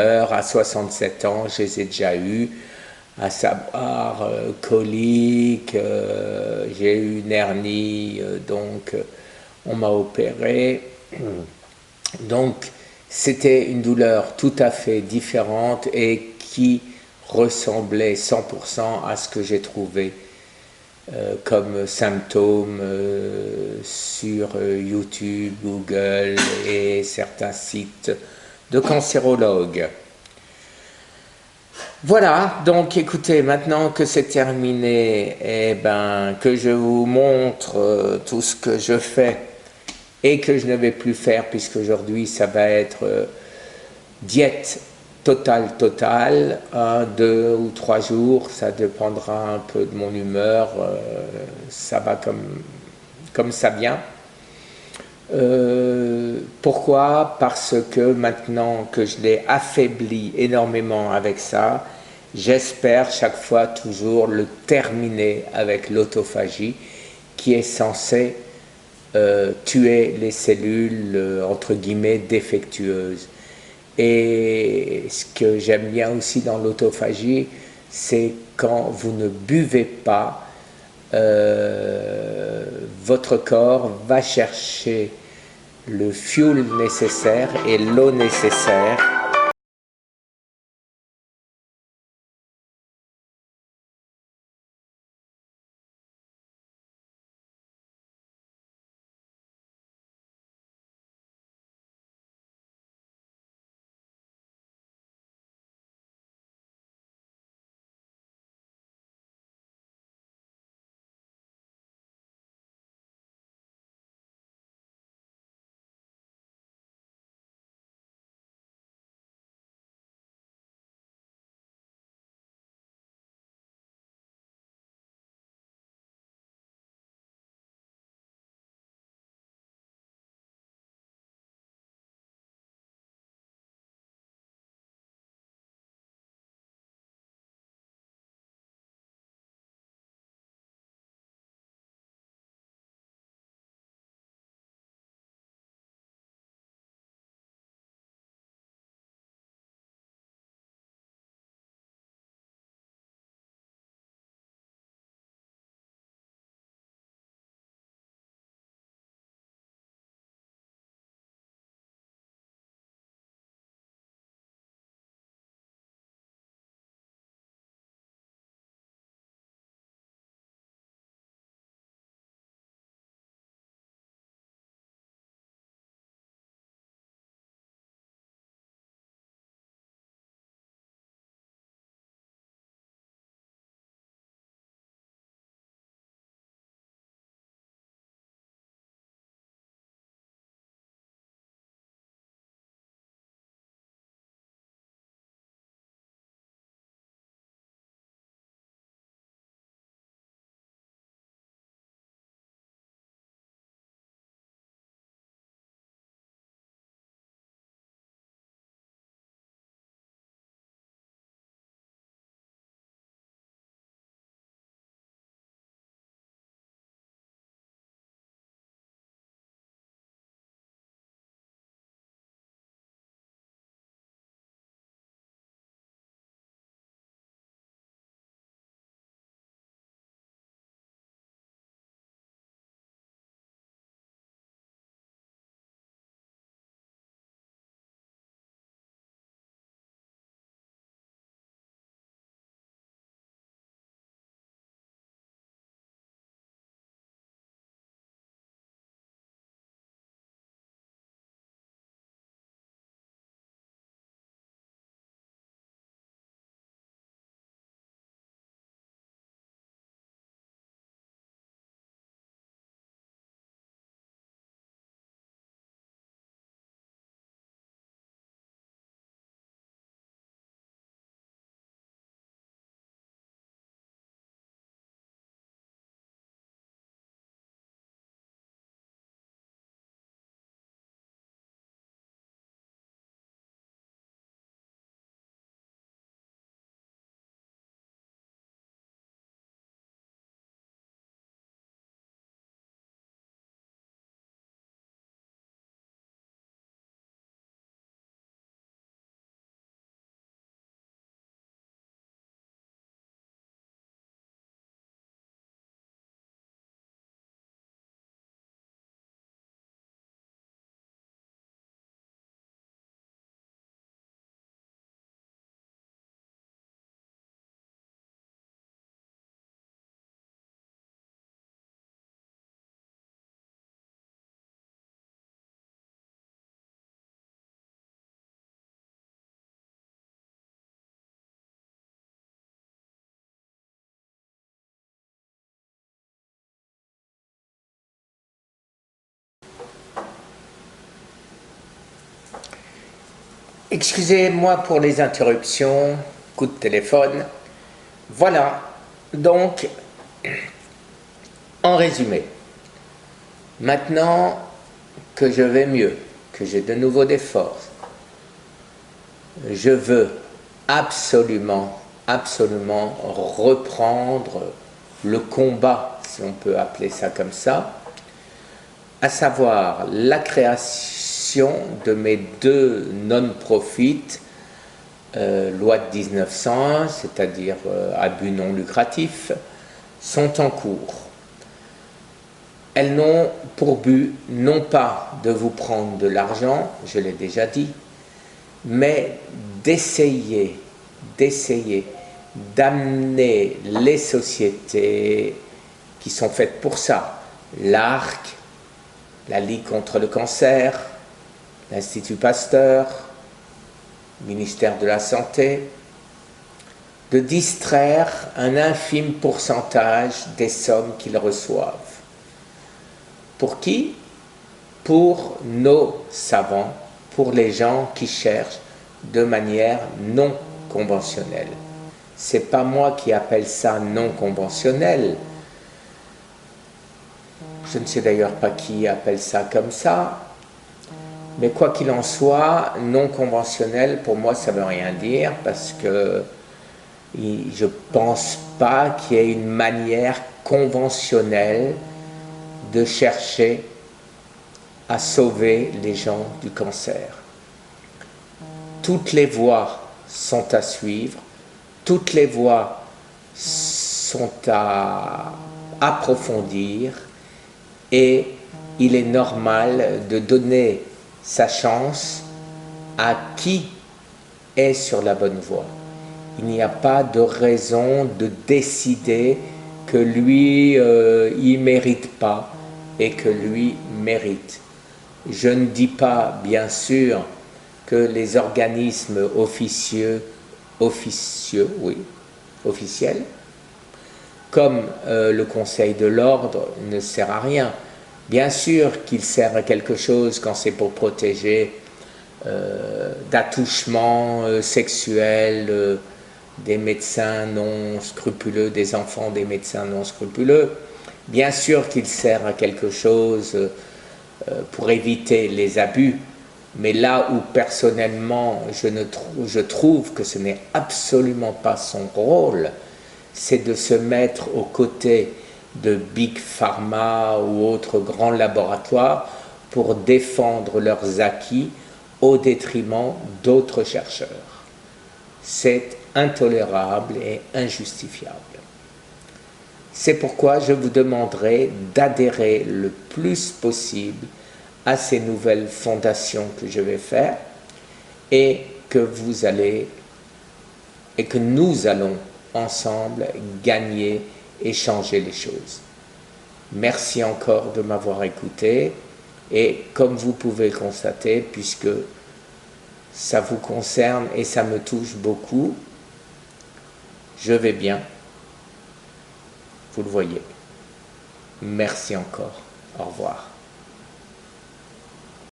À 67 ans, je les ai déjà eus, à savoir colique, j'ai eu une hernie, donc on m'a opéré. Donc c'était une douleur tout à fait différente et qui ressemblait 100% à ce que j'ai trouvé comme symptômes sur YouTube, Google et certains sites de cancérologues. Voilà, donc écoutez, maintenant que c'est terminé, eh ben, que je vous montre tout ce que je fais et que je ne vais plus faire puisqu'aujourd'hui ça va être diète totale, 2 ou 3 jours, ça dépendra un peu de mon humeur, ça va comme ça vient. Pourquoi? Parce que maintenant que je l'ai affaibli énormément avec ça, j'espère chaque fois toujours le terminer avec l'autophagie qui est censée tuer les cellules entre guillemets défectueuses. Et ce que j'aime bien aussi dans l'autophagie, c'est quand vous ne buvez pas, votre corps va chercher le fuel nécessaire et l'eau nécessaire Excusez-moi pour les interruptions, coup de téléphone. Voilà, donc, en résumé, maintenant que je vais mieux, que j'ai de nouveau des forces, je veux absolument reprendre le combat, si on peut appeler ça comme ça, à savoir la création de mes 2 non-profits, loi de 1901, c'est-à-dire à but non lucratif, sont en cours. Elles n'ont pour but non pas de vous prendre de l'argent, je l'ai déjà dit, mais d'essayer d'amener les sociétés qui sont faites pour ça, l'ARC, la Ligue contre le cancer, l'Institut Pasteur, le ministère de la Santé, de distraire un infime pourcentage des sommes qu'ils reçoivent. Pour qui? Pour nos savants, pour les gens qui cherchent de manière non conventionnelle. C'est pas moi qui appelle ça non conventionnel. Je ne sais d'ailleurs pas qui appelle ça comme ça. Mais quoi qu'il en soit, non conventionnel, pour moi, ça ne veut rien dire parce que je ne pense pas qu'il y ait une manière conventionnelle de chercher à sauver les gens du cancer. Toutes les voies sont à suivre, toutes les voies sont à approfondir et il est normal de donner sa chance à qui est sur la bonne voie. Il n'y a pas de raison de décider que lui, il ne mérite pas et que lui mérite. Je ne dis pas, bien sûr, que les organismes officiels, comme le Conseil de l'Ordre, ne sert à rien. Bien sûr qu'il sert à quelque chose quand c'est pour protéger d'attouchements sexuels des médecins non scrupuleux, des enfants des médecins non scrupuleux. Bien sûr qu'il sert à quelque chose pour éviter les abus, mais là où personnellement je trouve que ce n'est absolument pas son rôle, c'est de se mettre aux côtés de Big Pharma ou autres grands laboratoires pour défendre leurs acquis au détriment d'autres chercheurs. C'est intolérable et injustifiable. C'est pourquoi je vous demanderai d'adhérer le plus possible à ces nouvelles fondations que je vais faire et que nous allons ensemble gagner et changer les choses. Merci encore de m'avoir écouté et comme vous pouvez constater, puisque ça vous concerne et ça me touche beaucoup, je vais bien, vous le voyez. Merci encore. Au revoir.